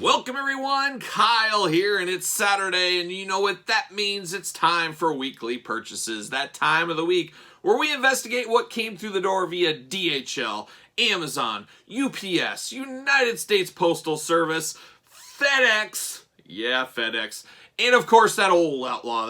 Welcome everyone, Kyle here, and it's Saturday, and you know what that means. It's time for weekly purchases, that time of the week where we investigate what came through the door via DHL, Amazon, UPS, United States Postal Service, FedEx, and of course that old outlaw,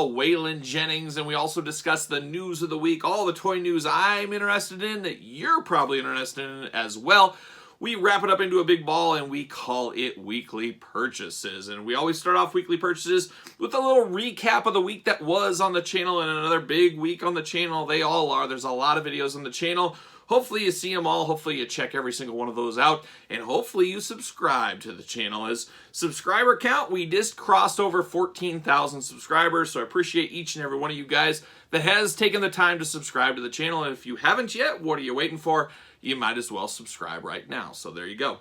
Waylon Jennings, and we also discuss the news of the week, all the toy news I'm interested in that you're probably interested in as well. We wrap it up into a big ball and we call it weekly purchases. And we always start off weekly purchases with a little recap of the week that was on the channel and another big week on the channel. They all are. There's a lot of videos on the channel. Hopefully you see them all. Hopefully you check every single one of those out. And hopefully you subscribe to the channel. As subscriber count, we just crossed over 14,000 subscribers. So I appreciate each and every one of you guys that has taken the time to subscribe to the channel. And if you haven't yet, what are you waiting for? You might as well subscribe right now. So there you go.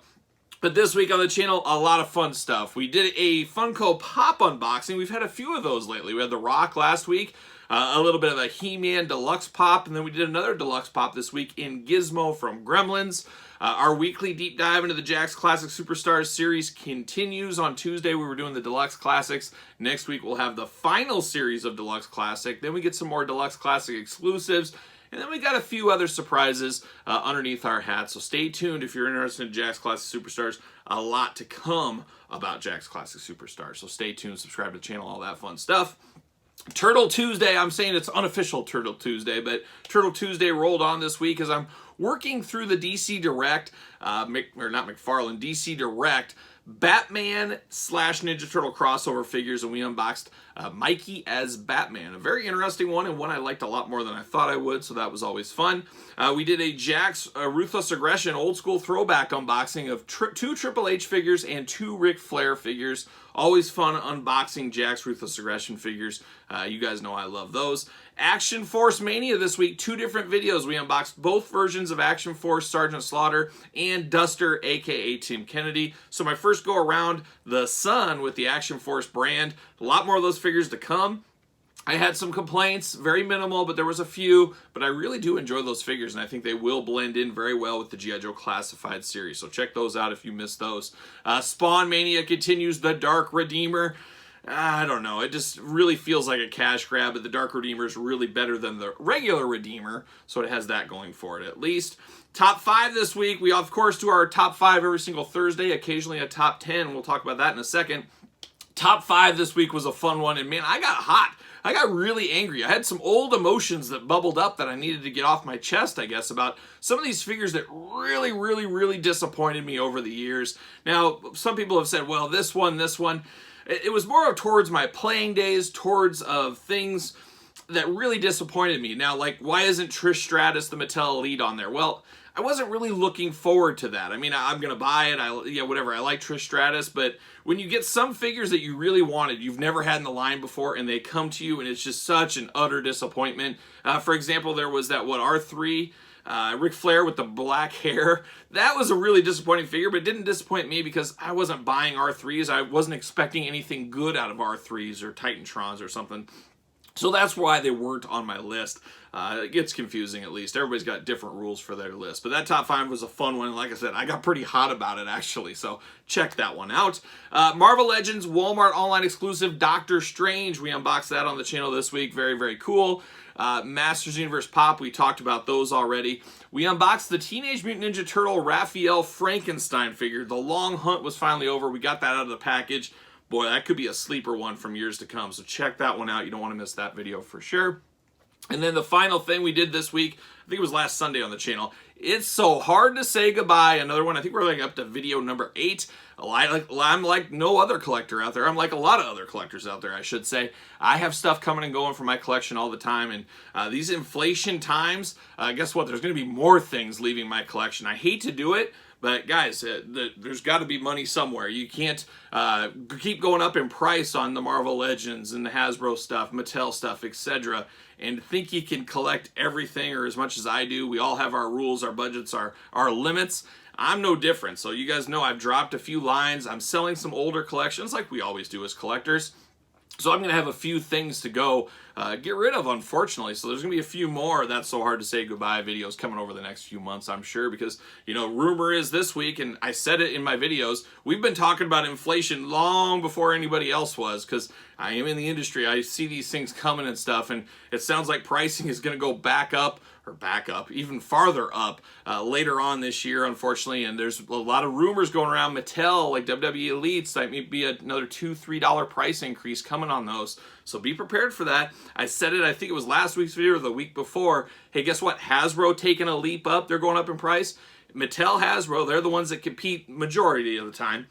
But this week on the channel, a lot of fun stuff. We did a Funko Pop unboxing. We've had a few of those lately. We had The Rock last week, a little bit of a He-Man Deluxe Pop, and then we did another Deluxe Pop this week in Gizmo from Gremlins. Our weekly deep dive into the Jakks Classic Superstars series continues. On Tuesday, we were doing the Deluxe Classics. Next week, we'll have the final series of Deluxe Classic. Then we get some more Deluxe Classic exclusives. And then we got a few other surprises underneath our hat. So stay tuned if you're interested in Jakks Classic Superstars. A lot to come about Jakks Classic Superstars. So stay tuned, subscribe to the channel, all that fun stuff. Turtle Tuesday, I'm saying it's unofficial Turtle Tuesday, but Turtle Tuesday rolled on this week as I'm working through the DC Direct, Mcfarland, DC Direct, Batman/Ninja Turtle crossover figures, and we unboxed Mikey as Batman. A very interesting one, and one I liked a lot more than I thought I would, so that was always fun. We did a Jakks Ruthless Aggression old school throwback unboxing of two Triple H figures and two Ric Flair figures. Always fun unboxing Jakks Ruthless Aggression figures. You guys know I love those. Action Force Mania this week, two different videos. We unboxed both versions of Action Force Sergeant Slaughter and Duster, aka Tim Kennedy. So my first go around the sun with the Action Force brand. A lot more of those figures to come. I had some complaints, very minimal, but there was a few. But I really do enjoy those figures, and I think they will blend in very well with the G.I. Joe Classified series. So check those out if you missed those. Spawn Mania continues, the Dark Redeemer. I don't know, it just really feels like a cash grab, but the Dark Redeemer is really better than the regular Redeemer, so it has that going for it at least. Top 5 this week. We, of course, do our top 5 every single Thursday, occasionally a top 10. We'll talk about that in a second. Top 5 this week was a fun one, and man, I got hot. I got really angry. I had some old emotions that bubbled up that I needed to get off my chest, I guess, about some of these figures that really disappointed me over the years. Now, some people have said, well, this one. It was more towards my playing days, towards of things that really disappointed me. Now, like, why isn't Trish Stratus the Mattel Elite on there? Well, I wasn't really looking forward to that. I mean, I'm going to buy it. Whatever. I like Trish Stratus, but when you get some figures that you really wanted, you've never had in the line before, and they come to you, and it's just such an utter disappointment. For example, there was that, R3... Ric Flair with the black hair. That was a really disappointing figure, but it didn't disappoint me because I wasn't buying R3s. I wasn't expecting anything good out of R3s or Titantrons or something. So that's why they weren't on my list. It gets confusing at least. Everybody's got different rules for their list. But that top 5 was a fun one. Like I said, I got pretty hot about it actually. So check that one out. Marvel Legends Walmart online exclusive Doctor Strange. We unboxed that on the channel this week. Very cool. Masters Universe Pop, we talked about those already. We unboxed the Teenage Mutant Ninja Turtle Raphael Frankenstein figure. The long hunt was finally over. We got that out of the package. Boy, that could be a sleeper one from years to come, so check that one out. You don't want to miss that video for sure. And then the final thing we did this week, I think it was last Sunday on the channel. It's so hard to say goodbye. Another one, I think we're like up to video number 8. I'm like no other collector out there. I'm like a lot of other collectors out there, I should say. I have stuff coming and going from my collection all the time, and these inflation times, guess what? There's going to be more things leaving my collection. I hate to do it, but guys, there's got to be money somewhere. You can't keep going up in price on the Marvel Legends and the Hasbro stuff, Mattel stuff, etc. and think you can collect everything or as much as I do. We all have our rules, our budgets, our limits. I'm no different. So you guys know I've dropped a few lines. I'm selling some older collections like we always do as collectors. So I'm going to have a few things to go get rid of, unfortunately. So there's going to be a few more That's So Hard to Say Goodbye videos coming over the next few months, I'm sure, because, you know, rumor is this week, and I said it in my videos, we've been talking about inflation long before anybody else was, because I am in the industry. I see these things coming and stuff, and it sounds like pricing is going to go back up, even farther up later on this year, unfortunately. And there's a lot of rumors going around. Mattel, like Wwe Elites, that may be another $2, $3 price increase coming on those. So be prepared for that. I said it, I think it was last week's video or the week before. Hey, guess what? Hasbro taking a leap up. They're going up in price. Mattel, Hasbro, they're the ones that compete majority of the time.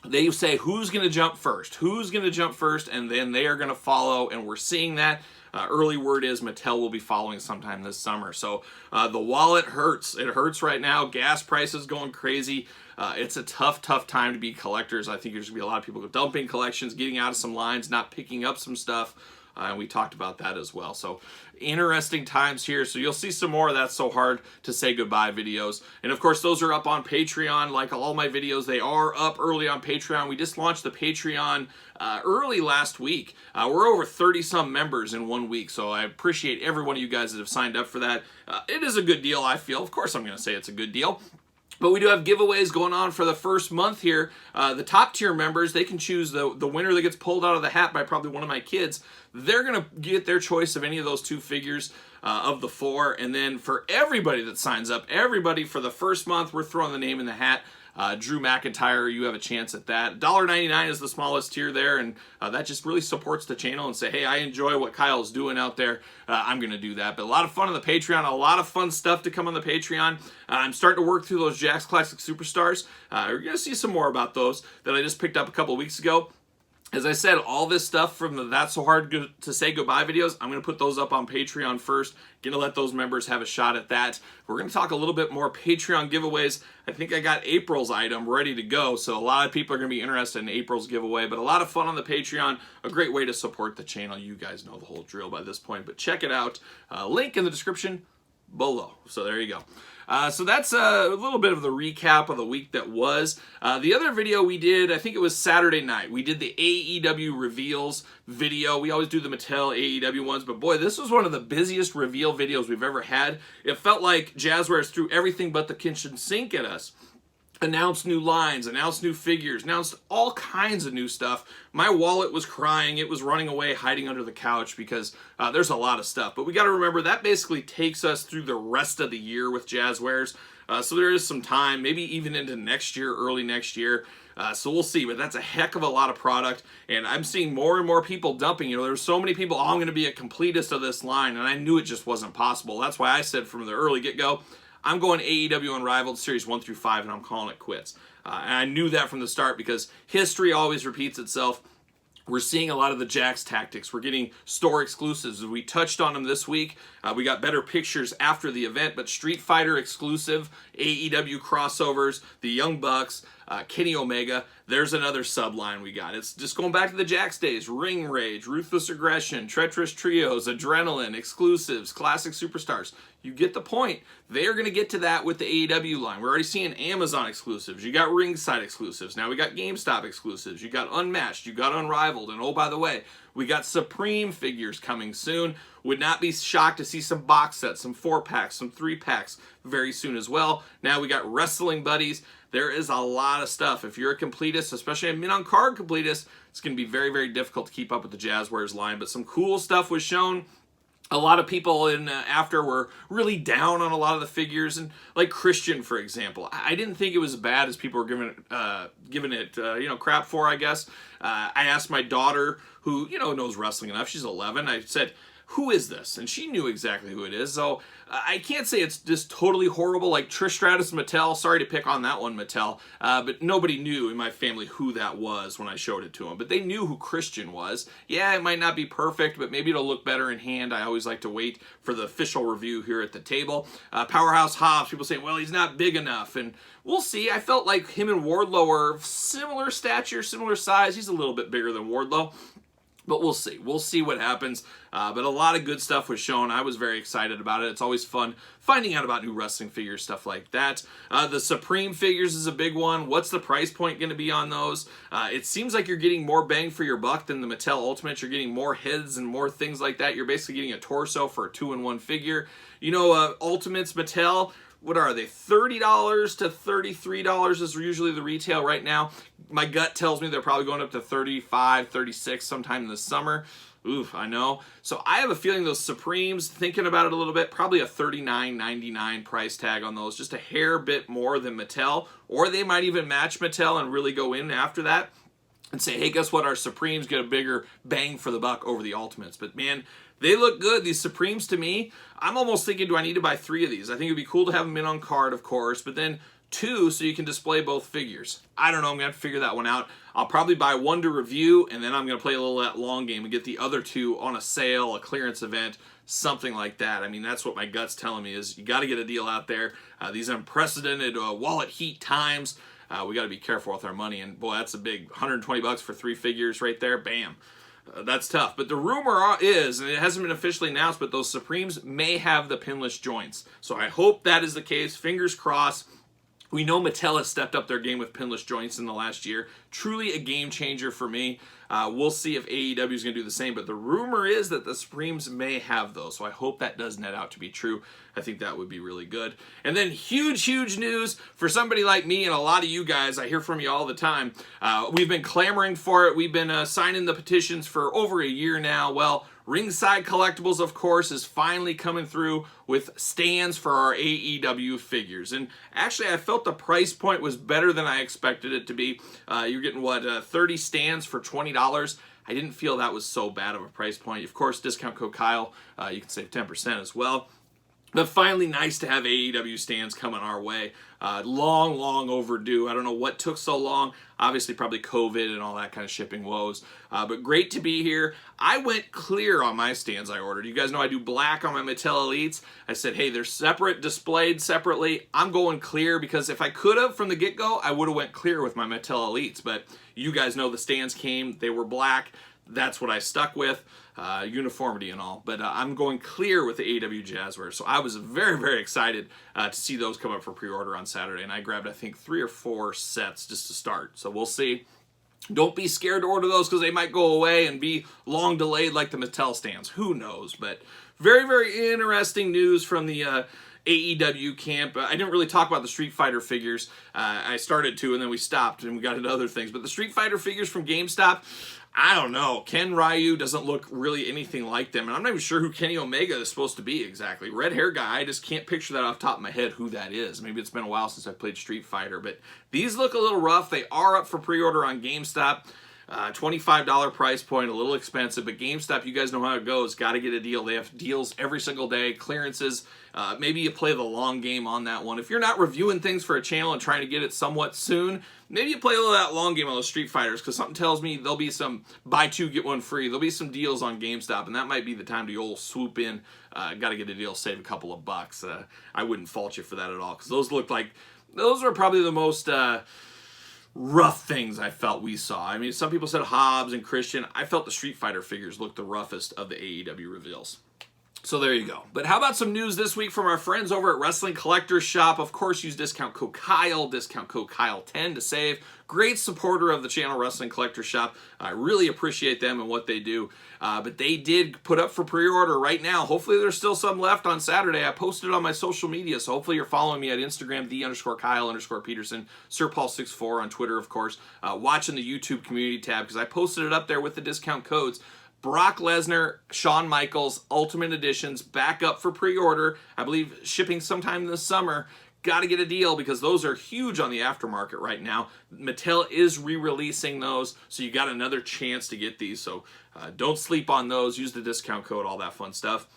They say, who's going to jump first? Who's going to jump first? And then they are going to follow, and we're seeing that. Early word is Mattel will be following sometime this summer. So the wallet hurts. It hurts right now. Gas prices going crazy. It's a tough time to be collectors. I think there's going to be a lot of people dumping collections, getting out of some lines, not picking up some stuff. And we talked about that as well. So interesting times here. So you'll see some more of That's So Hard to Say Goodbye videos. And of course, those are up on Patreon. Like all my videos, they are up early on Patreon. We just launched the Patreon early last week. We're over 30-some members in 1 week. So I appreciate every one of you guys that have signed up for that. It is a good deal, I feel. Of course, I'm going to say it's a good deal. But we do have giveaways going on for the first month here. The top tier members, they can choose the winner that gets pulled out of the hat by probably one of my kids. They're going to get their choice of any of those 2 figures of the 4. And then for everybody that signs up, everybody for the first month, we're throwing the name in the hat. Drew McIntyre, you have a chance at that. $1.99 is the smallest tier there, and that just really supports the channel and say, hey, I enjoy what Kyle's doing out there. I'm going to do that. But a lot of fun on the Patreon, a lot of fun stuff to come on the Patreon. I'm starting to work through those Jakks Classic Superstars. You're going to see some more about those that I just picked up a couple weeks ago. As I said, all this stuff from the That's So Hard to Say Goodbye videos, I'm going to put those up on Patreon first. Going to let those members have a shot at that. We're going to talk a little bit more Patreon giveaways. I think I got April's item ready to go, so a lot of people are going to be interested in April's giveaway, but a lot of fun on the Patreon. A great way to support the channel. You guys know the whole drill by this point, but check it out. Link in the description below. So there you go. So that's a little bit of the recap of the week that was. The other video we did, I think it was Saturday night. We did the AEW reveals video. We always do the Mattel AEW ones, but boy, this was one of the busiest reveal videos we've ever had. It felt like Jazzwares threw everything but the kitchen sink at us. Announced new lines, announced new figures, announced all kinds of new stuff. My wallet was crying. It was running away, hiding under the couch because there's a lot of stuff. But we got to remember that basically takes us through the rest of the year with Jazzwares. So there is some time, maybe even into next year, early next year. So we'll see, but that's a heck of a lot of product, and I'm seeing more and more people dumping. You know, there's so many people, oh, I'm going to be a completist of this line, and I knew it just wasn't possible. That's why I said from the early get-go, I'm going AEW Unrivaled Series 1 through 5, and I'm calling it quits. And I knew that from the start because history always repeats itself. We're seeing a lot of the Jakks tactics. We're getting store exclusives. We touched on them this week. We got better pictures after the event, but Street Fighter exclusive, AEW crossovers, the Young Bucks, Kenny Omega. There's another subline we got. It's just going back to the Jakks days. Ring Rage, Ruthless Aggression, Treacherous Trios, Adrenaline, exclusives, classic superstars. You get the point. They're going to get to that with the AEW line. We're already seeing Amazon exclusives. You got Ringside exclusives. Now we got GameStop exclusives. You got Unmatched. You got Unrivaled. And oh, by the way, we got Supreme figures coming soon. Would not be shocked to see some box sets, some 4-packs, some 3-packs very soon as well. Now we got Wrestling Buddies. There is a lot of stuff. If you're a completist, especially a min-on-card completist, it's going to be very, very difficult to keep up with the Jazzwares line. But some cool stuff was shown. A lot of people in after were really down on a lot of the figures, and like Christian, for example. I didn't think it was as bad as people were giving it crap for, I guess. I asked my daughter, who knows wrestling enough. She's 11. I said, who is this? And she knew exactly who it is. So I can't say it's just totally horrible like Trish Stratus Mattel. Sorry to pick on that one, Mattel. But nobody knew in my family who that was when I showed it to them. But they knew who Christian was. Yeah, it might not be perfect, but maybe it'll look better in hand. I always like to wait for the official review here at the table. Powerhouse Hobbs, people say, well, he's not big enough. And we'll see. I felt like him and Wardlow are similar stature, similar size. He's a little bit bigger than Wardlow. But we'll see. We'll see what happens. But a lot of good stuff was shown. I was very excited about it. It's always fun finding out about new wrestling figures, stuff like that. The Supreme figures is a big one. What's the price point going to be on those? It seems like you're getting more bang for your buck than the Mattel Ultimates. You're getting more heads and more things like that. You're basically getting a torso for a 2-in-1 figure. You know, Ultimates, Mattel, what are they? $30 to $33 is usually the retail right now. My gut tells me they're probably going up to $35, $36 sometime in the summer. Oof, I know. So I have a feeling those Supremes, thinking about it a little bit, probably a $39.99 price tag on those, just a hair bit more than Mattel, or they might even match Mattel and really go in after that and say, hey, guess what? Our Supremes get a bigger bang for the buck over the Ultimates. But man, they look good. These Supremes, to me, I'm almost thinking, do I need to buy 3 of these? I think it'd be cool to have them in on card, of course, but then 2 so you can display both figures. I don't know. I'm going to have to figure that one out. I'll probably buy 1 to review, and then I'm going to play a little of that long game and get the other 2 on a sale, a clearance event, something like that. I mean, that's what my gut's telling me is you got to get a deal out there. These unprecedented wallet heat times, we got to be careful with our money, and boy, that's a big $120 for 3 figures right there. Bam. That's tough. But the rumor is, and it hasn't been officially announced, but those Supremes may have the pinless joints. So I hope that is the case. Fingers crossed. We know Mattel has stepped up their game with pinless joints in the last year. Truly a game changer for me. We'll see if AEW is going to do the same, but the rumor is that the Supremes may have those, so I hope that does net out to be true. I think that would be really good. And then huge news for somebody like me and a lot of you guys. I hear from you all the time. We've been clamoring for it. We've been signing the petitions for over a year now. Well, Ringside Collectibles, of course, is finally coming through with stands for our AEW figures. And actually, I felt the price point was better than I expected it to be. You're getting, 30 stands for $20. I didn't feel that was so bad of a price point. Of course, discount code Kyle, you can save 10% as well. But finally, nice to have AEW stands coming our way. Long overdue. I don't know what took so long. Obviously, probably COVID and all that kind of shipping woes. But great to be here. I went clear on my stands I ordered. You guys know I do black on my Mattel Elites. I said, hey, they're separate, displayed separately. I'm going clear because if I could have from the get-go, I would have went clear with my Mattel Elites. But you guys know the stands came. They were black. That's what I stuck with. Uniformity and all, but I'm going clear with the AEW Jazzware, so I was very excited to see those come up for pre-order on Saturday, and I grabbed, I think, 3 or 4 sets just to start, so we'll see. Don't be scared to order those because they might go away and be long delayed like the Mattel stands. Who knows, but very interesting news from the AEW camp. I didn't really talk about the Street Fighter figures. I started to, and then we stopped, and we got into other things, but the Street Fighter figures from GameStop, I don't know. Ken Ryu doesn't look really anything like them, and I'm not even sure who Kenny Omega is supposed to be exactly. Red hair guy, I just can't picture that off the top of my head who that is. Maybe it's been a while since I played Street Fighter, but these look a little rough. They are up for pre-order on GameStop. $25 price point, a little expensive, but GameStop, you guys know how it goes. Got to get a deal. They have deals every single day, clearances. Maybe you play the long game on that one. If you're not reviewing things for a channel and trying to get it somewhat soon, maybe you play a little of that long game on those Street Fighters, because something tells me there'll be some buy 2, get 1 free. There'll be some deals on GameStop, and that might be the time to old swoop in. Got to get a deal, save a couple of bucks. I wouldn't fault you for that at all, because those look like, those are probably the most rough things I felt we saw. I mean, some people said Hobbs and Christian. I felt the Street Fighter figures looked the roughest of the AEW reveals. So there you go. But how about some news this week from our friends over at Wrestling Collectors Shop? Of course, use discount code Kyle, discount code Kyle10 to save. Great supporter of the channel, Wrestling Collectors Shop. I really appreciate them and what they do. But they did put up for pre-order right now. Hopefully there's still some left on Saturday. I posted it on my social media, so hopefully you're following me at Instagram, _Kyle_Peterson, SirPaul64 on Twitter, of course. Watching the YouTube community tab, because I posted it up there with the discount codes. Brock Lesnar, Shawn Michaels, Ultimate Editions, back up for pre-order. I believe shipping sometime this summer. Got to get a deal because those are huge on the aftermarket right now. Mattel is re-releasing those, so you got another chance to get these. So don't sleep on those. Use the discount code, all that fun stuff.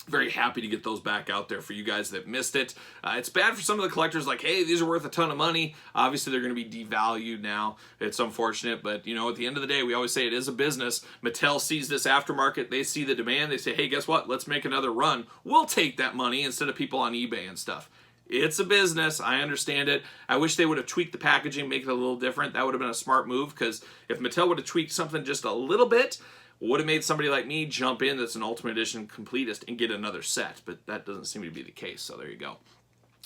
Very happy to get those back out there for you guys that missed it. It's bad for some of the collectors, like, hey, these are worth a ton of money. Obviously, they're going to be devalued now. It's unfortunate, but, you know, at the end of the day, we always say it is a business. Mattel sees this aftermarket. They see the demand. They say, hey, guess what? Let's make another run. We'll take that money instead of people on eBay and stuff. It's a business. I understand it. I wish they would have tweaked the packaging, make it a little different. That would have been a smart move, because if Mattel would have tweaked something just a little bit, would have made somebody like me jump in that's an Ultimate Edition completist and get another set, but that doesn't seem to be the case, so there you go.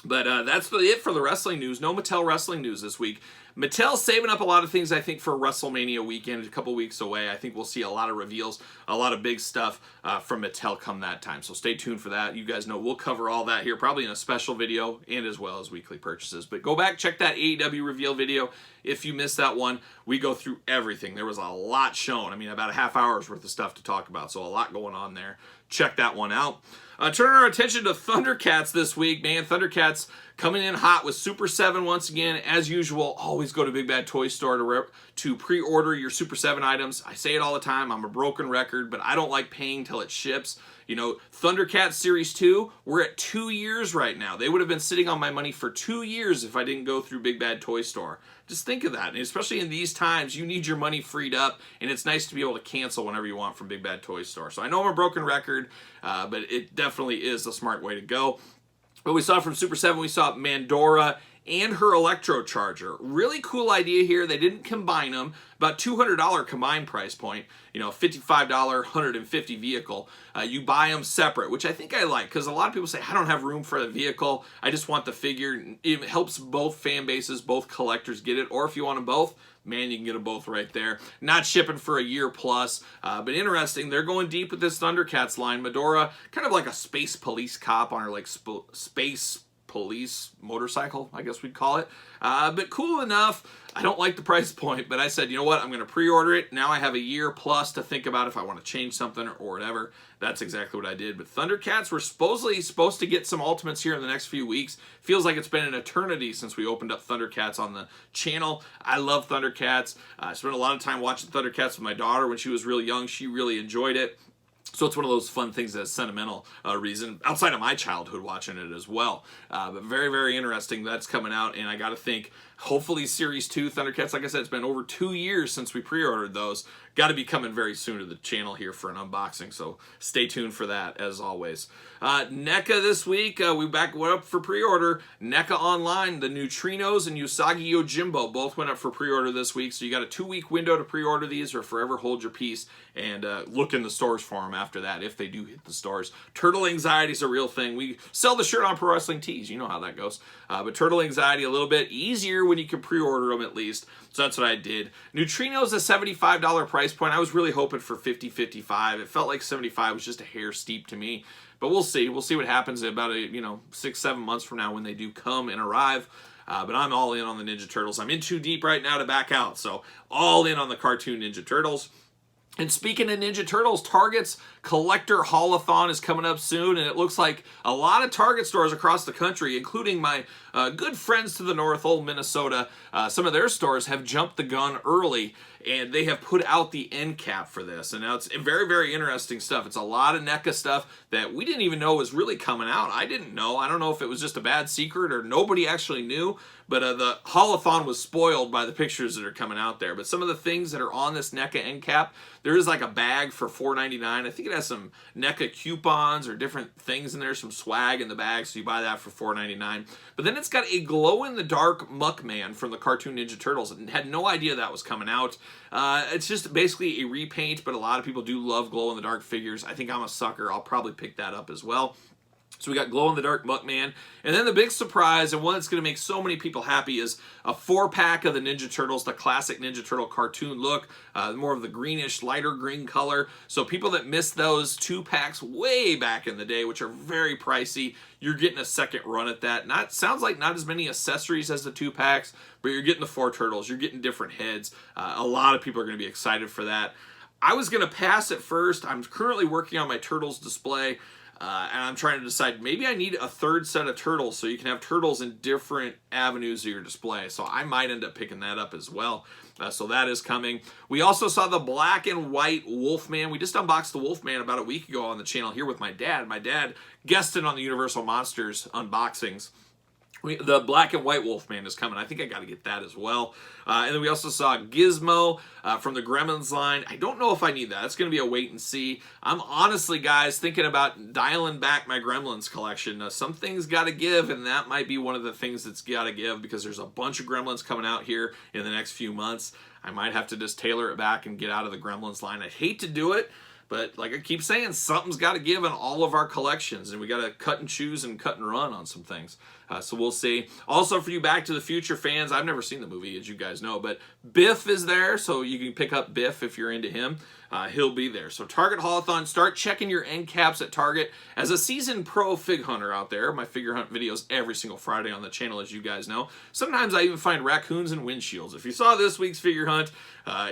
But that's it for the wrestling news. No Mattel wrestling news this week. Mattel's saving up a lot of things, I think, for WrestleMania weekend, a couple weeks away. I think we'll see a lot of reveals, a lot of big stuff from Mattel come that time. So stay tuned for that. You guys know we'll cover all that here, probably in a special video and as well as weekly purchases. But go back, check that AEW reveal video. If you missed that one, we go through everything. There was a lot shown. I mean, about a half hour's worth of stuff to talk about, so a lot going on there. Check that one out. Turning our attention to Thundercats this week, man. Thundercats coming in hot with Super 7 once again. As usual, always go to Big Bad Toy Store to pre-order your Super 7 items. I say it all the time. I'm a broken record, but I don't like paying till it ships. You know, Thundercats Series 2, we're at 2 years right now. They would have been sitting on my money for 2 years if I didn't go through Big Bad Toy Store. Just think of that. And especially in these times, you need your money freed up, and it's nice to be able to cancel whenever you want from Big Bad Toy Store. So I know I'm a broken record, but it definitely is the smart way to go. What we saw from Super 7, we saw Mandora and her Electro Charger. Really cool idea here. They didn't combine them. About $200 combined price point. You know, $55, 150 vehicle. You buy them separate, which I think I like, because a lot of people say, I don't have room for the vehicle. I just want the figure. It helps both fan bases, both collectors get it. Or if you want them both, man, you can get them both right there. Not shipping for a year plus, but interesting. They're going deep with this Thundercats line. Medora, kind of like a space police cop on her like space police motorcycle, I guess we'd call it. But cool enough. I don't like the price point, but I said, you know what, I'm going to pre-order it. Now I have a year plus to think about if I want to change something or whatever. That's exactly what I did. But Thundercats, we're supposed to get some Ultimates here in the next few weeks. Feels like it's been an eternity since we opened up Thundercats on the channel. I love Thundercats. I spent a lot of time watching Thundercats with my daughter when she was really young. She really enjoyed it. So it's one of those fun things that's sentimental reason, outside of my childhood watching it as well. But very, very interesting. That's coming out, and I got to think, hopefully Series 2 Thundercats, like I said, it's been over 2 years since we pre-ordered those. Got to be coming very soon to the channel here for an unboxing, so stay tuned for that, as always. Neca this week, we went up for pre-order. Neca Online, the Neutrinos and Usagi Yojimbo both went up for pre-order this week, so you got a 2-week window to pre-order these, or forever hold your peace and look in the stores for them after that, if they do hit the stores. Turtle Anxiety is a real thing. We sell the shirt on Pro Wrestling Tees. You know how that goes. But Turtle Anxiety, a little bit easier when you can pre-order them at least. So that's what I did. Neutrino's a $75 price point. I was really hoping for $50, $55. It felt like $75 was just a hair steep to me. But we'll see. We'll see what happens in about 6-7 months from now when they do come and arrive. But I'm all in on the Ninja Turtles. I'm in too deep right now to back out. So all in on the cartoon Ninja Turtles. And speaking of Ninja Turtles, Target's collector Haulathon is coming up soon, and it looks like a lot of Target stores across the country, including my good friends to the north, old Minnesota, some of their stores have jumped the gun early, and they have put out the end cap for this. And now it's very, very interesting stuff. It's a lot of NECA stuff that we didn't even know was really coming out. I didn't know. I don't know if it was just a bad secret or nobody actually knew, but the Haulathon was spoiled by the pictures that are coming out there. But some of the things that are on this NECA end cap, there is like a bag for $4.99. I think it has some NECA coupons or different things in there, some swag in the bag, so you buy that for $4.99. But then it's got a glow-in-the-dark Muckman from the cartoon Ninja Turtles. I had no idea that was coming out. It's just basically a repaint, but a lot of people do love glow-in-the-dark figures. I think I'm a sucker. I'll probably pick that up as well. So we got glow-in-the-dark Muckman. And then the big surprise, and one that's going to make so many people happy, is a 4-pack of the Ninja Turtles, the classic Ninja Turtle cartoon look, more of the greenish, lighter green color. So people that missed those 2-packs way back in the day, which are very pricey, you're getting a second run at that. Sounds like not as many accessories as the 2-packs, but you're getting the 4 turtles. You're getting different heads. A lot of people are going to be excited for that. I was going to pass at first. I'm currently working on my Turtles display. And I'm trying to decide, maybe I need a 3rd set of turtles so you can have turtles in different avenues of your display. So I might end up picking that up as well. So that is coming. We also saw the black and white Wolfman. We just unboxed the Wolfman about a week ago on the channel here with my dad. My dad guested on the Universal Monsters unboxings. The black and white Wolfman is coming. I think I got to get that as well. And then we also saw Gizmo from the Gremlins line. I don't know if I need that. It's going to be a wait and see. I'm honestly, guys, thinking about dialing back my Gremlins collection. Some things got to give, and that might be one of the things that's got to give because there's a bunch of Gremlins coming out here in the next few months. I might have to just tailor it back and get out of the Gremlins line. I'd hate to do it, but like I keep saying, something's got to give in all of our collections, and we got to cut and choose and cut and run on some things. So we'll see. Also, for you Back to the Future fans, I've never seen the movie, as you guys know, but Biff is there, so you can pick up Biff if you're into him. He'll be there. So Target Haulathon, start checking your end caps at Target. As a seasoned pro fig hunter out there, my figure hunt videos every single Friday on the channel, as you guys know. Sometimes I even find raccoons and windshields. If you saw this week's figure hunt,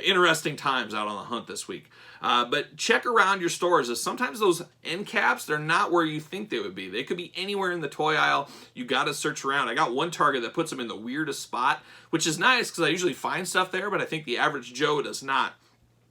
interesting times out on the hunt this week. But check around your stores, as sometimes those end caps, they're not where you think they would be. They could be anywhere in the toy aisle. You got to search around. I got one Target that puts them in the weirdest spot, which is nice because I usually find stuff there, but I think the average Joe does not.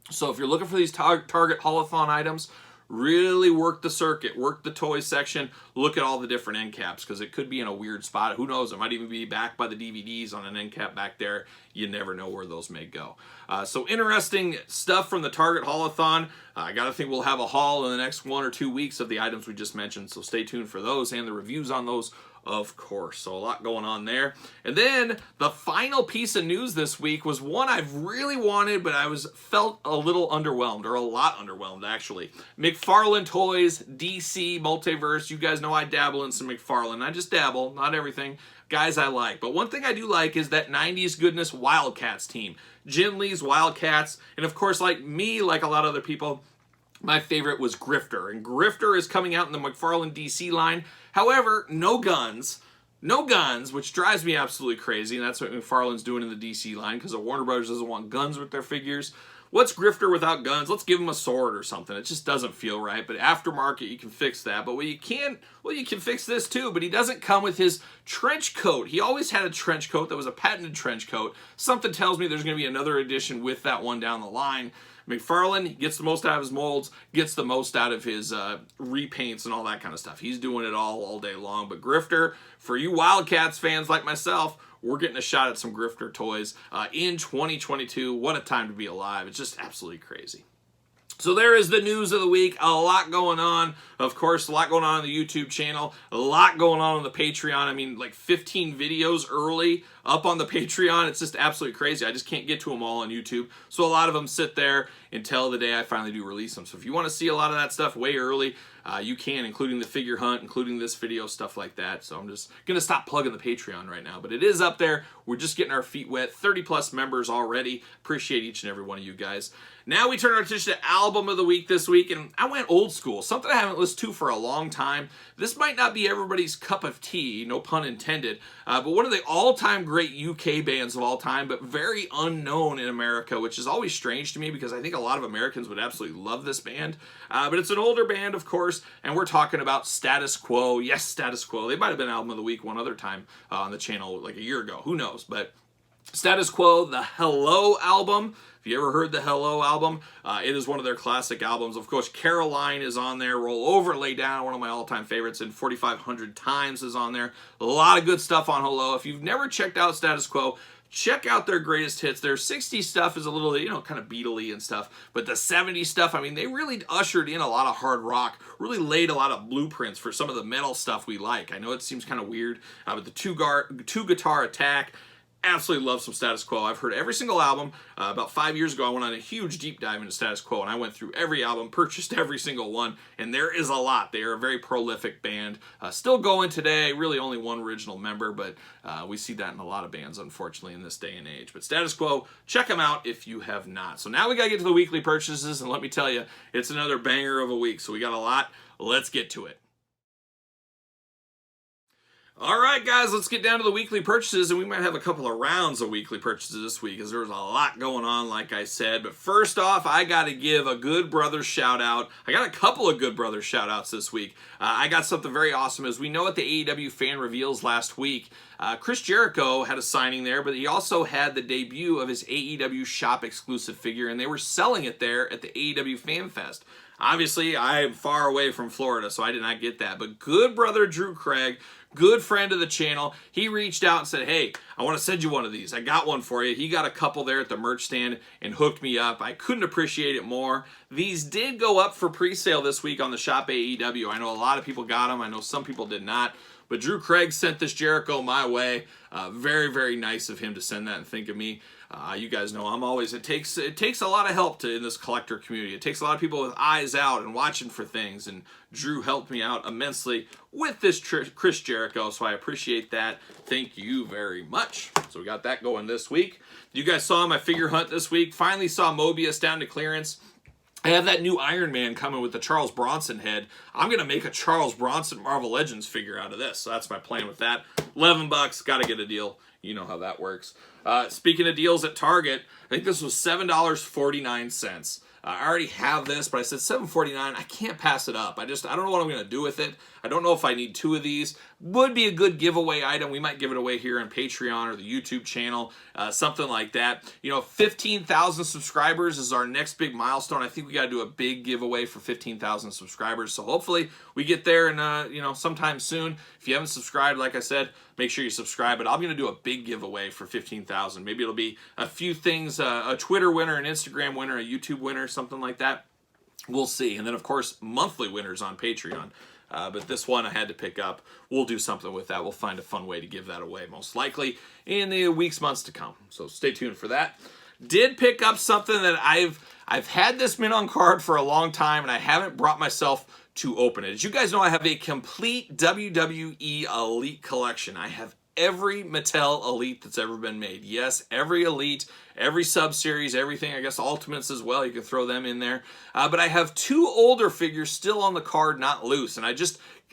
So if you're looking for these Target Haulathon items, really work the circuit, work the toy section, look at all the different end caps, because it could be in a weird spot. Who knows? It might even be back by the DVDs on an end cap back there. You never know where those may go. So interesting stuff from the Target Haulathon. I gotta think we'll have a haul in the next 1 or 2 weeks of the items we just mentioned, so stay tuned for those and the reviews on those, of course. So a lot going on there. And then the final piece of news this week was one I've really wanted, but I felt a little underwhelmed, or a lot underwhelmed actually. Mcfarland Toys, DC, Multiverse. You guys know I dabble in some Mcfarland. I just dabble, not everything. Guys I like. But one thing I do like is that 90s goodness Wildcats team. Jim Lee's Wildcats. And of course, like me, like a lot of other people, my favorite was Grifter, and Grifter is coming out in the Mcfarland DC line. However, no guns, which drives me absolutely crazy, and that's what Mcfarland's doing in the DC line, because Warner Brothers doesn't want guns with their figures. What's Grifter without guns? Let's give him a sword or something. It just doesn't feel right, but aftermarket, you can fix that. But you can fix this too, but he doesn't come with his trench coat. He always had a trench coat that was a patented trench coat. Something tells me there's going to be another edition with that one down the line. Mcfarland gets the most out of his molds, gets the most out of his repaints and all that kind of stuff. He's doing it all day long. But Grifter, for you Wildcats fans like myself, we're getting a shot at some Grifter toys in 2022. What a time to be alive. It's just absolutely crazy. So there is the news of the week. A lot going on. Of course, a lot going on the YouTube channel. A lot going on the Patreon. I mean, like 15 videos early up on the Patreon. It's just absolutely crazy. I just can't get to them all on YouTube. So a lot of them sit there until the day I finally do release them. So if you want to see a lot of that stuff way early, you can, including the figure hunt, including this video, stuff like that. So I'm just going to stop plugging the Patreon right now. But it is up there. We're just getting our feet wet. 30+ members already. Appreciate each and every one of you guys. Now we turn our attention to Album of the Week this week, and I went old school. Something I haven't listened to for a long time. This might not be everybody's cup of tea, no pun intended, but one of the all-time great UK bands of all time, but very unknown in America, which is always strange to me because I think a lot of Americans would absolutely love this band. But it's an older band, of course, and we're talking about Status Quo. Yes, Status Quo. They might have been Album of the Week one other time on the channel like a year ago. Who knows? But Status Quo, the Hello album. If you ever heard the Hello album, it is one of their classic albums. Of course, Caroline is on there. Roll Over, Lay Down, one of my all-time favorites, and 4,500 Times is on there. A lot of good stuff on Hello. If you've never checked out Status Quo, check out their greatest hits. Their 60s stuff is a little, kind of Beatle-y and stuff, but the 70s stuff, I mean, they really ushered in a lot of hard rock, really laid a lot of blueprints for some of the metal stuff we like. I know it seems kind of weird, but the two guitar attack, absolutely love some Status Quo. I've heard every single album. About 5 years ago, I went on a huge deep dive into Status Quo, and I went through every album, purchased every single one, and there is a lot. They are a very prolific band. Still going today, really only one original member, but we see that in a lot of bands, unfortunately, in this day and age. But Status Quo, check them out if you have not. So now we got to get to the weekly purchases, and let me tell you, it's another banger of a week. So we got a lot. Let's get to it. All right, guys, let's get down to the weekly purchases, and we might have a couple of rounds of weekly purchases this week because there's a lot going on, like I said. But first off, I got to give a Good Brothers shout-out. I got a couple of Good Brothers shout-outs this week. I got something very awesome. As we know at the AEW fan reveals last week, Chris Jericho had a signing there, but he also had the debut of his AEW shop exclusive figure, and they were selling it there at the AEW Fan Fest. Obviously, I am far away from Florida, so I did not get that. But good brother Drew Craig good friend of the channel. He reached out and said, hey, I want to send you one of these. I got one for you. He got a couple there at the merch stand and hooked me up. I couldn't appreciate it more. These did go up for pre-sale this week on the Shop AEW. I know a lot of people got them. I know some people did not. But Drew Craig sent this Jericho my way. Very, very nice of him to send that and think of me. You guys know I'm always, it takes a lot of help in this collector community. It takes a lot of people with eyes out and watching for things, and Drew helped me out immensely with this Chris Jericho, so I appreciate that. Thank you very much. So we got that going this week. You guys saw my figure hunt this week. Finally saw Mobius down to clearance. I have that new Iron Man coming with the Charles Bronson head. I'm going to make a Charles Bronson Marvel Legends figure out of this. So that's my plan with that. $11, got to get a deal. You know how that works. Speaking of deals at Target, I think this was $7.49. I already have this, but I said $7.49. I can't pass it up. I don't know what I'm going to do with it. I don't know if I need 2 of these. Would be a good giveaway item. We might give it away here on Patreon or the YouTube channel, something like that. You know, 15,000 subscribers is our next big milestone. I think we got to do a big giveaway for 15,000 subscribers. So hopefully we get there in, you know, sometime soon. If you haven't subscribed, like I said, make sure you subscribe. But I'm going to do a big giveaway for 15,000. Maybe it'll be a few things, a Twitter winner, an Instagram winner, a YouTube winner, something like that. We'll see. And then, of course, monthly winners on Patreon. But this one I had to pick up. We'll do something with that. We'll find a fun way to give that away, most likely, in the weeks, months to come. So stay tuned for that. Did pick up something that I've had this mint on card for a long time, and I haven't brought myself to open it. As you guys know, I have a complete WWE Elite Collection. I have every Mattel Elite that's ever been made. Yes, every Elite, every sub-series, everything. I guess Ultimates as well. You can throw them in there. But I have 2 older figures still on the card, not loose. And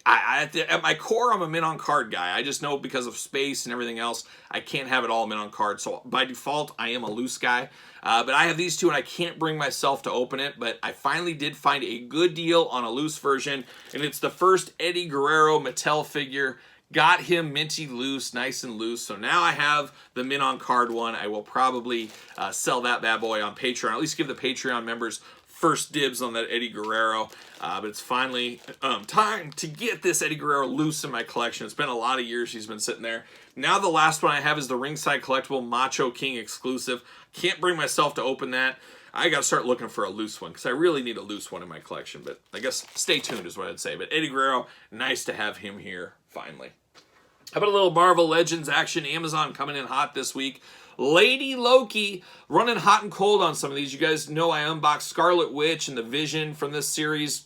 at my core, I'm a mint on card guy. I just know because of space and everything else, I can't have it all mint on card. So by default, I am a loose guy. But I have these 2 and I can't bring myself to open it. But I finally did find a good deal on a loose version. And it's the first Eddie Guerrero Mattel figure. Got him minty loose, nice and loose. So now I have the mint on card one. I will probably sell that bad boy on Patreon. At least give the Patreon members first dibs on that Eddie Guerrero. But it's finally time to get this Eddie Guerrero loose in my collection. It's been a lot of years he's been sitting there. Now the last one I have is the Ringside Collectible Macho King exclusive. Can't bring myself to open that. I got to start looking for a loose one because I really need a loose one in my collection. But I guess stay tuned is what I'd say. But Eddie Guerrero, nice to have him here finally. How about a little Marvel Legends action? Amazon coming in hot this week. Lady Loki running hot and cold on some of these. You guys know I unboxed Scarlet Witch and the Vision from this series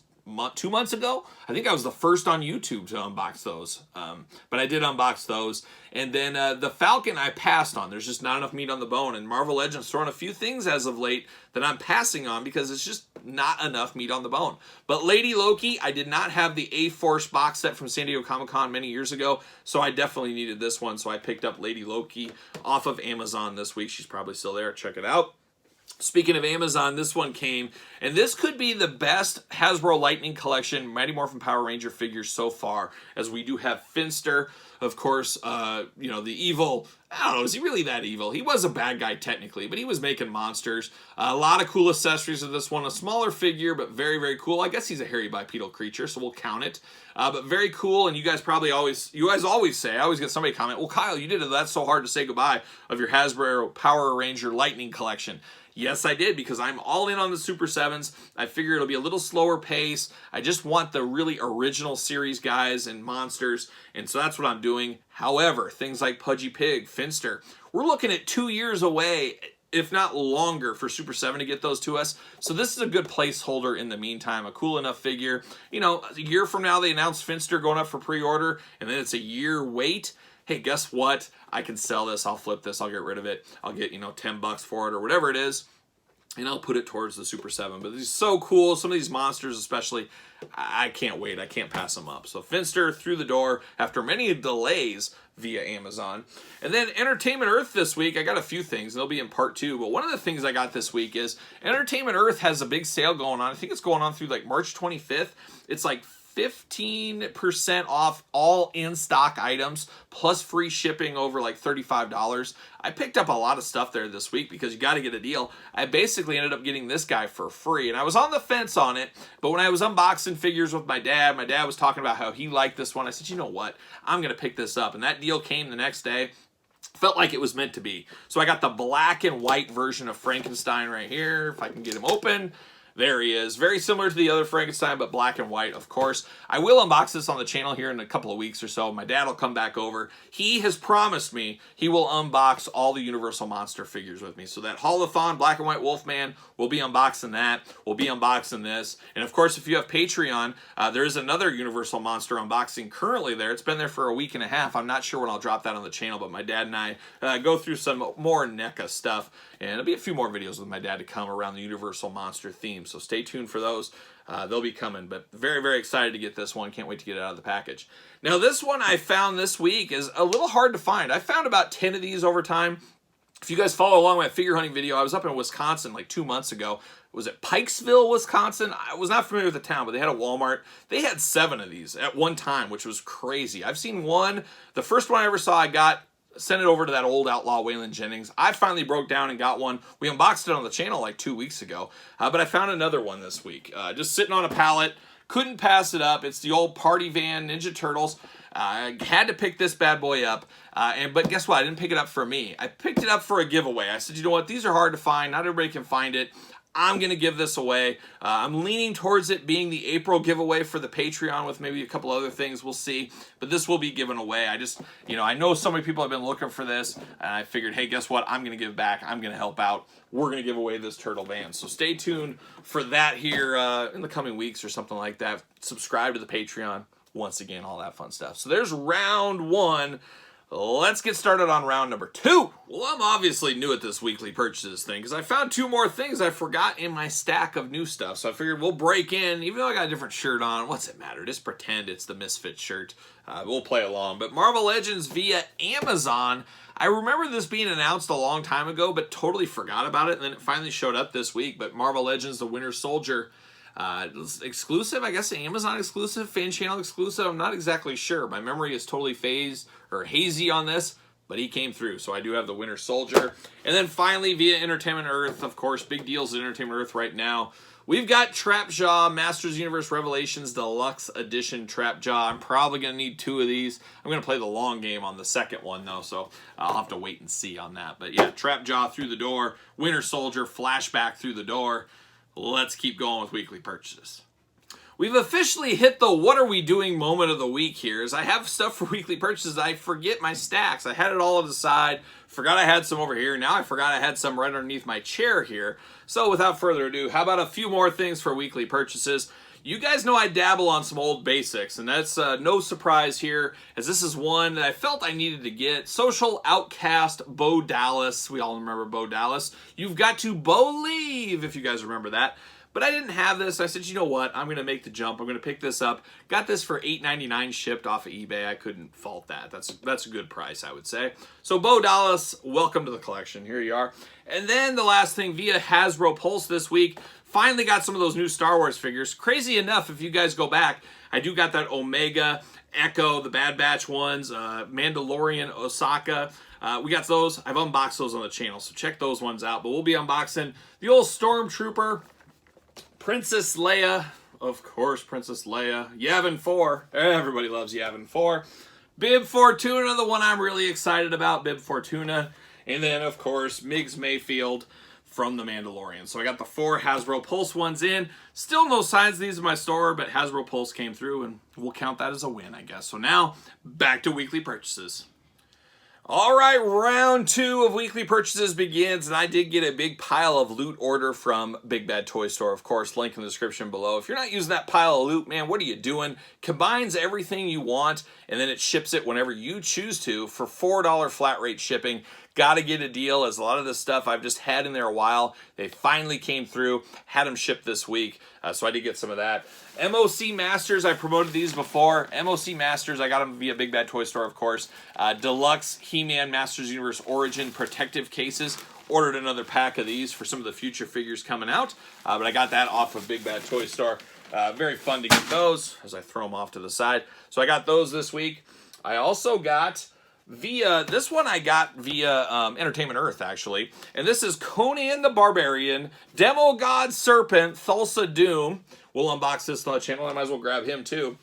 2 months ago. I think I was the first on YouTube to unbox those. But I did unbox those. And then the Falcon I passed on. There's just not enough meat on the bone. And Marvel Legends throwing a few things as of late that I'm passing on because it's just not enough meat on the bone. But Lady Loki, I did not have the A-Force box set from San Diego Comic-Con many years ago. So I definitely needed this one. So I picked up Lady Loki off of Amazon this week. She's probably still there. Check it out. Speaking of Amazon, this one came, and this could be the best Hasbro Lightning Collection Mighty Morphin Power Ranger figures so far, as we do have Finster, of course, you know, the evil, I don't know, is he really that evil? He was a bad guy technically, but he was making monsters. A lot of cool accessories of this one, a smaller figure, but very, very cool. I guess he's a hairy bipedal creature, so we'll count it. But very cool, and you guys always say, I always get somebody comment, well, Kyle, you did it, that's so hard to say goodbye of your Hasbro Power Ranger Lightning Collection. Yes, I did, because I'm all in on the Super 7s. I figure it'll be a little slower pace. I just want the really original series guys and monsters, and so that's what I'm doing. However, things like Pudgy Pig, Finster, we're looking at 2 years away, if not longer, for Super 7 to get those to us. So this is a good placeholder in the meantime, a cool enough figure. You know, a year from now, they announce Finster going up for pre-order, and then it's a year wait. Hey, guess what? I can sell this. I'll flip this. I'll get rid of it. I'll get, you know, $10 for it or whatever it is, and I'll put it towards the Super 7. But these are so cool. Some of these monsters especially, I can't wait. I can't pass them up. So Finster through the door after many delays via Amazon. And then Entertainment Earth this week, I got a few things. They'll be in part 2. But one of the things I got this week is Entertainment Earth has a big sale going on. I think it's going on through like March 25th. It's like 15% off all in-stock items, plus free shipping over like $35. I picked up a lot of stuff there this week because you got to get a deal. I basically ended up getting this guy for free, and I was on the fence on it, but when I was unboxing figures with my dad was talking about how he liked this one. I said, you know what? I'm going to pick this up, and that deal came the next day. Felt like it was meant to be. So I got the black and white version of Frankenstein right here. If I can get him open. There he is. Very similar to the other Frankenstein, but black and white, of course. I will unbox this on the channel here in a couple of weeks or so. My dad will come back over. He has promised me he will unbox all the Universal Monster figures with me. So that Haulathon black and white Wolfman, we'll be unboxing that. We'll be unboxing this. And of course, if you have Patreon, there is another Universal Monster unboxing currently there. It's been there for a week and a half. I'm not sure when I'll drop that on the channel, but my dad and I go through some more Neca stuff. And there'll be a few more videos with my dad to come around the Universal Monster theme. So stay tuned for those. They'll be coming. But very, very excited to get this one. Can't wait to get it out of the package. Now, this one I found this week is a little hard to find. I found about 10 of these over time. If you guys follow along my figure hunting video, I was up in Wisconsin like 2 months ago. Was it Pikesville, Wisconsin? I was not familiar with the town, but they had a Walmart. They had 7 of these at one time, which was crazy. I've seen one. The first one I ever saw, I got sent it over to that old outlaw Waylon Jennings. I finally broke down and got one. We unboxed it on the channel like 2 weeks ago, but I found another one this week. Just sitting on a pallet, couldn't pass it up. It's the old Party Van Ninja Turtles. I had to pick this bad boy up, but guess what? I didn't pick it up for me. I picked it up for a giveaway. I said, you know what? These are hard to find. Not everybody can find it. I'm going to give this away. I'm leaning towards it being the April giveaway for the Patreon with maybe a couple other things. We'll see. But this will be given away. I just, I know so many people have been looking for this, and I figured, hey, guess what? I'm going to give back. I'm going to help out. We're going to give away this Turtle Van. So stay tuned for that here in the coming weeks or something like that. Subscribe to the Patreon. Once again, all that fun stuff. So there's round 1. Let's get started on round number 2. Well, I'm obviously new at this weekly purchases thing because I found 2 more things I forgot in my stack of new stuff. So I figured we'll break in, even though I got a different shirt on. What's it matter? Just pretend it's the Misfit shirt. We'll play along. But Marvel Legends via Amazon. I remember this being announced a long time ago, but totally forgot about it. And then it finally showed up this week. But Marvel Legends, the Winter Soldier. Exclusive, I guess, Amazon exclusive, fan channel exclusive. I'm not exactly sure. My memory is totally phased or hazy on this, but he came through. So I do have the Winter Soldier. And then finally, via Entertainment Earth, of course, big deals at Entertainment Earth right now. We've got Trapjaw Masters Universe Revelations Deluxe Edition Trapjaw. I'm probably going to need 2 of these. I'm going to play the long game on the second one, though, so I'll have to wait and see on that. But yeah, Trapjaw through the door, Winter Soldier, flashback through the door. Let's keep going with weekly purchases. We've officially hit the what are we doing moment of the week here. As I have stuff for weekly purchases, I forget my stacks. I had it all to the side, forgot I had some over here. Now I forgot I had some right underneath my chair here. So without further ado, how about a few more things for weekly purchases? You guys know I dabble on some old basics, and that's no surprise here, as this is one that I felt I needed to get. Social Outcast Bo Dallas. We all remember Bo Dallas. You've got to believe, if you guys remember that. But I didn't have this. I said, you know what? I'm going to make the jump. I'm going to pick this up. Got this for $8.99 shipped off of eBay. I couldn't fault that. That's a good price, I would say. So Bo Dallas, welcome to the collection. Here you are. And then the last thing, via Hasbro Pulse this week, finally got some of those new Star Wars figures. Crazy enough, if you guys go back, I do got that Omega, Echo, the Bad Batch ones, Mandalorian, Osaka. We got those. I've unboxed those on the channel, so check those ones out. But we'll be unboxing the old Stormtrooper, Princess Leia, of course, Princess Leia, Yavin 4. Everybody loves Yavin 4. Bib Fortuna, the one I'm really excited about, Bib Fortuna. And then, of course, Migs Mayfield from The Mandalorian. So I got the 4 Hasbro Pulse ones in. Still no signs of these in my store, but Hasbro Pulse came through, and we'll count that as a win, I guess. So now, back to weekly purchases. All right, round 2 of weekly purchases begins, and I did get a big pile of loot order from Big Bad Toy Store. Of course, link in the description below. If you're not using that pile of loot, man, what are you doing? Combines everything you want, and then it ships it whenever you choose to for $4 flat rate shipping. Got to get a deal, as a lot of this stuff I've just had in there a while. They finally came through, had them shipped this week, so I did get some of that. MOC Masters, I promoted these before. MOC Masters, I got them via Big Bad Toy Store, of course. Deluxe He-Man Masters Universe Origin protective cases. Ordered another pack of these for some of the future figures coming out, but I got that off of Big Bad Toy Store. Very fun to get those as I throw them off to the side. So I got those this week. I also got this one I got via Entertainment Earth, actually. And this is Conan the Barbarian, Demo God Serpent, Thulsa Doom. We'll unbox this on the channel. I might as well grab him, too.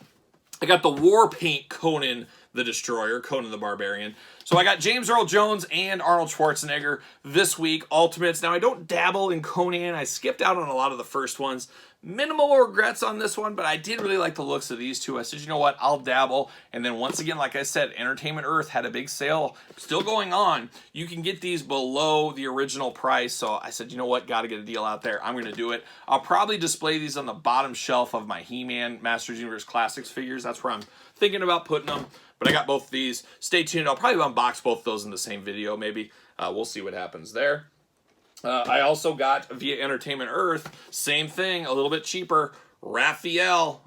I got the War Paint Conan the Destroyer, Conan the Barbarian. So I got James Earl Jones and Arnold Schwarzenegger this week, Ultimates. Now, I don't dabble in Conan. I skipped out on a lot of the first ones. Minimal regrets on this one, but I did really like the looks of these two. I said, you know what, I'll dabble. And then once again, like I said, Entertainment Earth had a big sale still going on. You can get these below the original price. So I said, you know what, got to get a deal out there. I'm going to do it. I'll probably display these on the bottom shelf of my He-Man Masters Universe Classics figures. That's where I'm thinking about putting them. But I got both of these. Stay tuned. I'll probably unbox both of those in the same video, maybe. We'll see what happens there. I also got, via Entertainment Earth, same thing, a little bit cheaper, Raphael,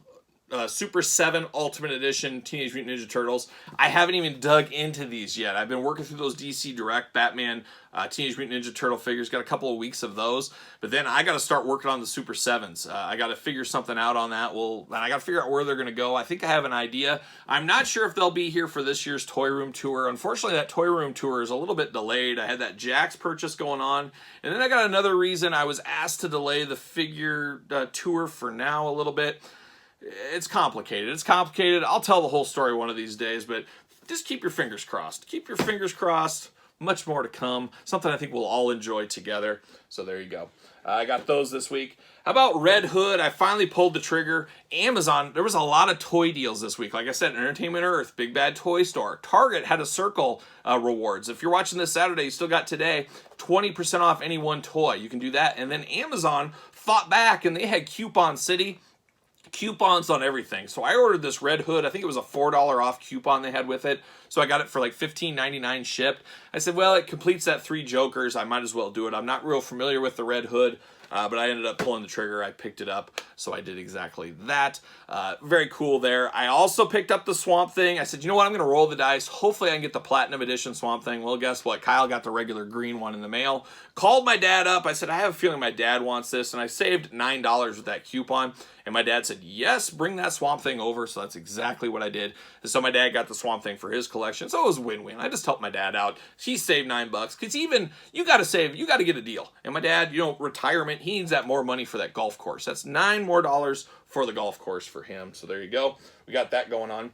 Super 7 Ultimate Edition Teenage Mutant Ninja Turtles. I haven't even dug into these yet. I've been working through those DC Direct Batman Teenage Mutant Ninja Turtle figures. Got a couple of weeks of those. But then I got to start working on the Super 7s. I got to figure something out on that. And I got to figure out where they're going to go. I think I have an idea. I'm not sure if they'll be here for this year's Toy Room Tour. Unfortunately, that Toy Room Tour is a little bit delayed. I had that Jax purchase going on. And then I got another reason I was asked to delay the figure tour for now a little bit. It's complicated. It's complicated. I'll tell the whole story one of these days, but just keep your fingers crossed. Keep your fingers crossed. Much more to come. Something I think we'll all enjoy together. So there you go. I got those this week. How about Red Hood? I finally pulled the trigger. Amazon, there was a lot of toy deals this week. Like I said, Entertainment Earth, Big Bad Toy Store. Target had a circle rewards. If you're watching this Saturday, you still got today, 20% off any one toy. You can do that. And then Amazon fought back, and they had Coupon City. Coupons on everything. So I ordered this Red Hood. I think it was a $4 off coupon they had with it. So I got it for like $15.99 shipped. I said, well, it completes that 3 Jokers. I might as well do it. I'm not real familiar with the Red Hood, but I ended up pulling the trigger. I picked it up, so I did exactly that. Very cool there. I also picked up the Swamp Thing. I said, you know what? I'm going to roll the dice. Hopefully I can get the Platinum Edition Swamp Thing. Well, guess what? Kyle got the regular green one in the mail. Called my dad up. I said, I have a feeling my dad wants this, and I saved $9 with that coupon. And my dad said, yes, bring that Swamp Thing over. So that's exactly what I did. And so my dad got the Swamp Thing for his collection. So it was a win-win. I just helped my dad out. He saved $9. Because even, you got to save, you got to get a deal. And my dad, you know, retirement, he needs that more money for that golf course. That's $9 more for the golf course for him. So there you go. We got that going on.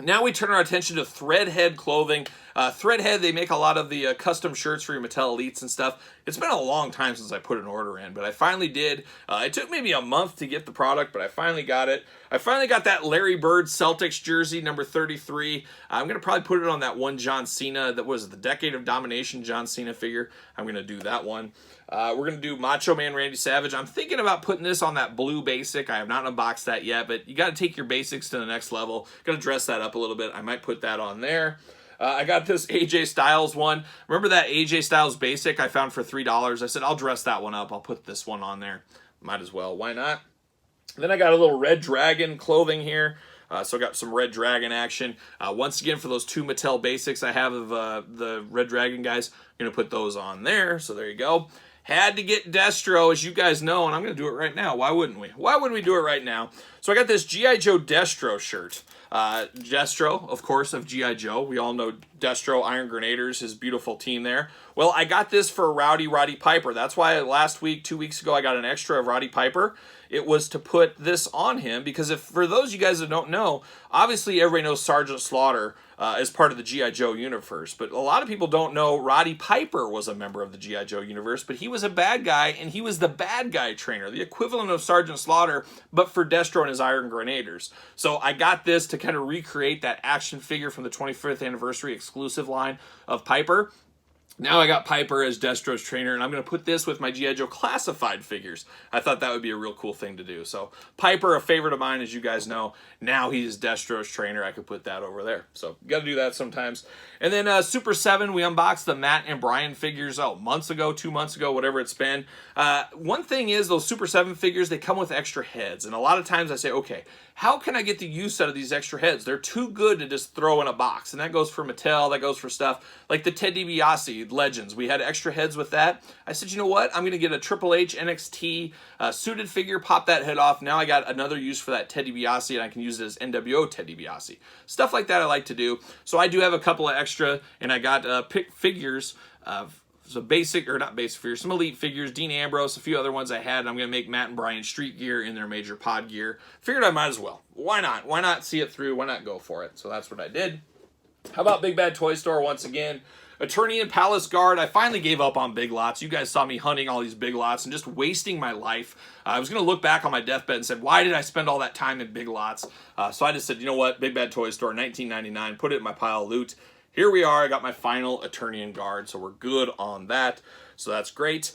Now we turn our attention to Threadhead clothing. Threadhead, they make a lot of the custom shirts for your Mattel Elites and stuff. It's been a long time since I put an order in, but I finally did. It took maybe a month to get the product, but I finally got it. I finally got that Larry Bird Celtics jersey, number 33. I'm going to probably put it on that one John Cena, that was the Decade of Domination John Cena figure. I'm going to do that one. We're going to do Macho Man Randy Savage. I'm thinking about putting this on that blue basic. I have not unboxed that yet, but you got to take your basics to the next level. Got to dress that up a little bit. I might put that on there. I got this AJ Styles one. Remember that AJ Styles basic I found for $3? I said, I'll dress that one up. I'll put this one on there. Might as well. Why not? Then I got a little Red Dragon clothing here. So I got some Red Dragon action. Once again, for those 2 Mattel basics I have of the Red Dragon guys, I'm going to put those on there. So there you go. Had to get Destro, as you guys know, and I'm going to do it right now. Why wouldn't we? Why wouldn't we do it right now? So I got this G.I. Joe Destro shirt. Destro, of course, of G.I. Joe. We all know Destro, Iron Grenadiers, his beautiful team there. Well, I got this for Roddy Piper. That's why last week, 2 weeks ago, I got an extra of Roddy Piper. It was to put this on him because if, for those of you guys that don't know, obviously everybody knows Sergeant Slaughter as part of the G.I. Joe universe, but a lot of people don't know Roddy Piper was a member of the G.I. Joe universe, but he was a bad guy, and he was the bad guy trainer, the equivalent of Sergeant Slaughter, but for Destro and his Iron Grenadiers. So I got this to kind of recreate that action figure from the 25th anniversary exclusive line of Piper. Now I got Piper as Destro's trainer, and I'm going to put this with my G.I. Joe classified figures. I thought that would be a real cool thing to do. So Piper, a favorite of mine, as you guys know. Now he's Destro's trainer. I could put that over there. So you got to do that sometimes. And then Super 7, we unboxed the Matt and Brian figures, months ago, 2 months ago, whatever it's been. One thing is those Super 7 figures, they come with extra heads. And a lot of times I say, okay, how can I get the use out of these extra heads? They're too good to just throw in a box. And that goes for Mattel, that goes for stuff like the Ted DiBiase, Legends. We had extra heads with that. I said, you know what? I'm going to get a Triple H NXT suited figure, pop that head off. Now I got another use for that Ted DiBiase, and I can use it as NWO Ted DiBiase. Stuff like that I like to do. So I do have a couple of extra, and I got figures of some basic, or not basic figures, some elite figures, Dean Ambrose, a few other ones I had. I'm going to make Matt and Brian street gear in their major pod gear. Figured I might as well. Why not? Why not see it through? Why not go for it? So that's what I did. How about Big Bad Toy Store once again? Attorney and Palace Guard. I finally gave up on big lots. You guys saw me hunting all these big lots and just wasting my life. I was going to look back on my deathbed and said, why did I spend all that time in big lots? So I just said, you know what? Big Bad Toy Store, $19.99. Put it in my pile of loot. Here we are. I got my final Attorney and Guard, so we're good on that. So that's great.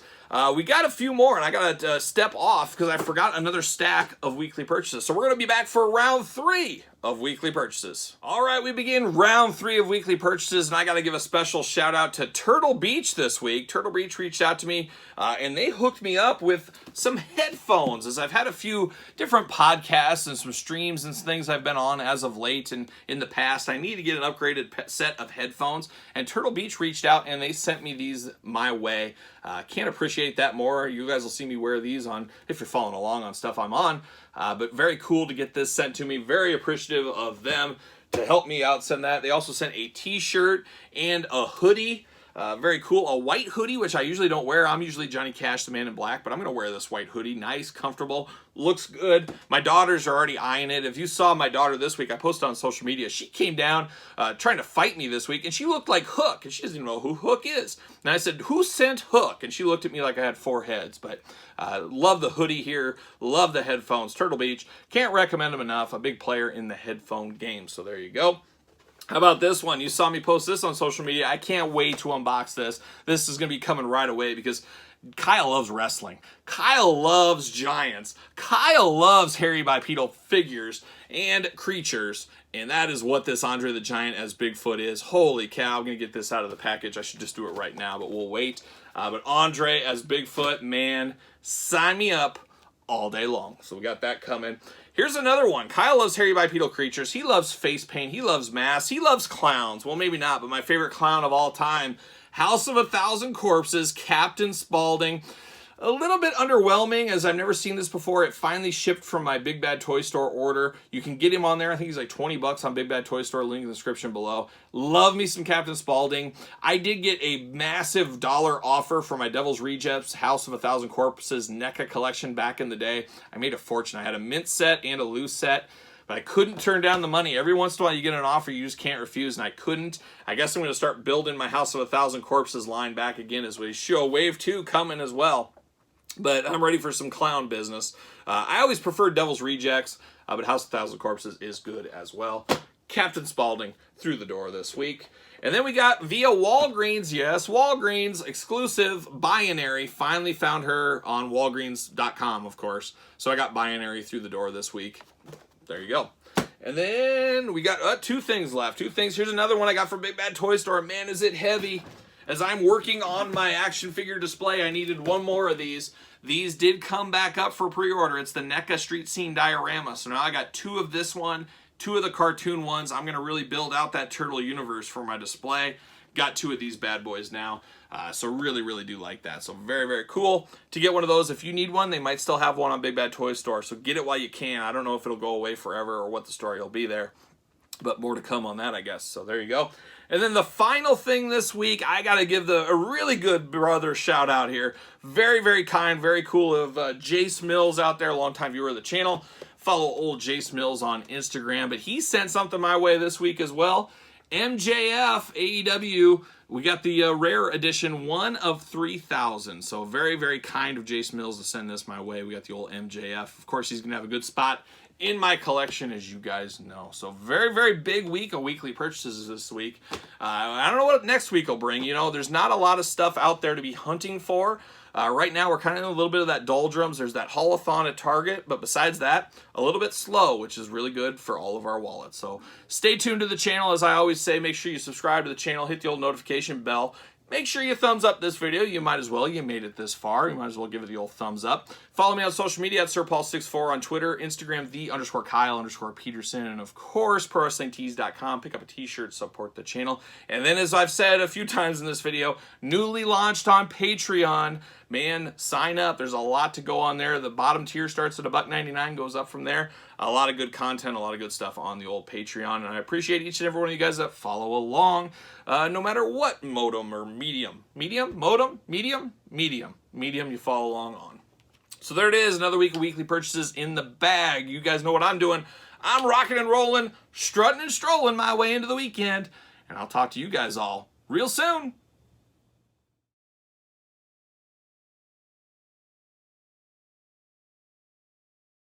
We got a few more, and I got to step off because I forgot another stack of weekly purchases. So we're going to be back for round 3 of weekly purchases. All right, we begin round 3 of weekly purchases, and I got to give a special shout out to Turtle Beach this week. Turtle Beach reached out to me, and they hooked me up with some headphones, as I've had a few different podcasts and some streams and things I've been on as of late and in the past. I need to get an upgraded set of headphones, and Turtle Beach reached out, and they sent me these my way. Can't appreciate that more. You guys will see me wear these on, if you're following along on stuff I'm on. But very cool to get this sent to me. Very appreciative of them to help me out send that. They also sent a t-shirt and a hoodie. Very cool. A white hoodie, which I usually don't wear. I'm usually Johnny Cash, the Man in Black, but I'm going to wear this white hoodie. Nice, comfortable, looks good. My daughters are already eyeing it. If you saw my daughter this week, I posted on social media. She came down trying to fight me this week, and she looked like Hook, and she doesn't even know who Hook is. And I said, who sent Hook? And she looked at me like I had 4 heads. But love the hoodie here. Love the headphones. Turtle Beach. Can't recommend them enough. A big player in the headphone game. So there you go. How about this one? You saw me post this on social media. I can't wait to unbox this. This is going to be coming right away because Kyle loves wrestling. Kyle loves giants. Kyle loves hairy bipedal figures and creatures. And that is what this Andre the Giant as Bigfoot is. Holy cow, I'm going to get this out of the package. I should just do it right now, but we'll wait. But Andre as Bigfoot, man, sign me up all day long. So we got that coming. Here's another one. Kyle loves hairy bipedal creatures. He loves face paint. He loves masks. He loves clowns. Well, maybe not, but my favorite clown of all time, House of 1,000 Corpses, Captain Spaulding. A little bit underwhelming, as I've never seen this before. It finally shipped from my Big Bad Toy Store order. You can get him on there. I think he's like 20 bucks on Big Bad Toy Store. Link in the description below. Love me some Captain Spaulding. I did get a massive dollar offer for my Devil's Rejects House of 1,000 Corpses Neca collection back in the day. I made a fortune. I had a mint set and a loose set, but I couldn't turn down the money. Every once in a while you get an offer you just can't refuse, and I couldn't. I guess I'm going to start building my House of 1,000 Corpses line back again as we show Wave 2 coming as well. But I'm ready for some clown business. I always prefer Devil's Rejects, but House of 1,000 Corpses is good as well. Captain Spaulding through the door this week. And then we got via Walgreens, yes, Walgreens exclusive Binary. Finally found her on Walgreens.com, of course. So I got Binary through the door this week. There you go. And then we got 2 things left. 2 things. Here's another one I got from Big Bad Toy Store. Man, is it heavy. As I'm working on my action figure display, I needed 1 more of these. These did come back up for pre-order. It's the NECA Street Scene Diorama. So now I got 2 of this one, 2 of the cartoon ones. I'm going to really build out that turtle universe for my display. Got 2 of these bad boys now. So really, really do like that. So very, very cool to get one of those. If you need one, they might still have one on Big Bad Toy Store. So get it while you can. I don't know if it'll go away forever or what the story will be there. But more to come on that, I guess. So there you go. And then the final thing this week, I got to give a really good brother shout out here. Very, very kind, very cool of Jace Mills out there, longtime viewer of the channel. Follow old Jace Mills on Instagram. But he sent something my way this week as well. MJF AEW, we got the rare edition, 1 of 3,000. So very, very kind of Jace Mills to send this my way. We got the old MJF. Of course, he's going to have a good spot in my collection, as you guys know. So very, very big week of weekly purchases this week. I don't know what next week will bring. You know, there's not a lot of stuff out there to be hunting for. Right now, we're kind of in a little bit of that doldrums. There's that haulathon at Target, but besides that, a little bit slow, which is really good for all of our wallets. So stay tuned to the channel. As I always say, make sure you subscribe to the channel, hit the old notification bell. make sure you thumbs up this video. You might as well. You made it this far. You might as well give it the old thumbs up. Follow me on social media at SirPaul64 on Twitter, Instagram, _Kyle_Peterson, and of course, ProWrestlingTees.com. Pick up a t-shirt, support the channel. And then, as I've said a few times in this video, newly launched on Patreon. Man, sign up. There's a lot to go on there. The bottom tier starts at $1.99, goes up from there. A lot of good content, a lot of good stuff on the old Patreon, and I appreciate each and every one of you guys that follow along, no matter what modem or medium. Modem? Medium, you follow along on. So there it is, another week of weekly purchases in the bag. You guys know what I'm doing. I'm rocking and rolling, strutting and strolling my way into the weekend, and I'll talk to you guys all real soon.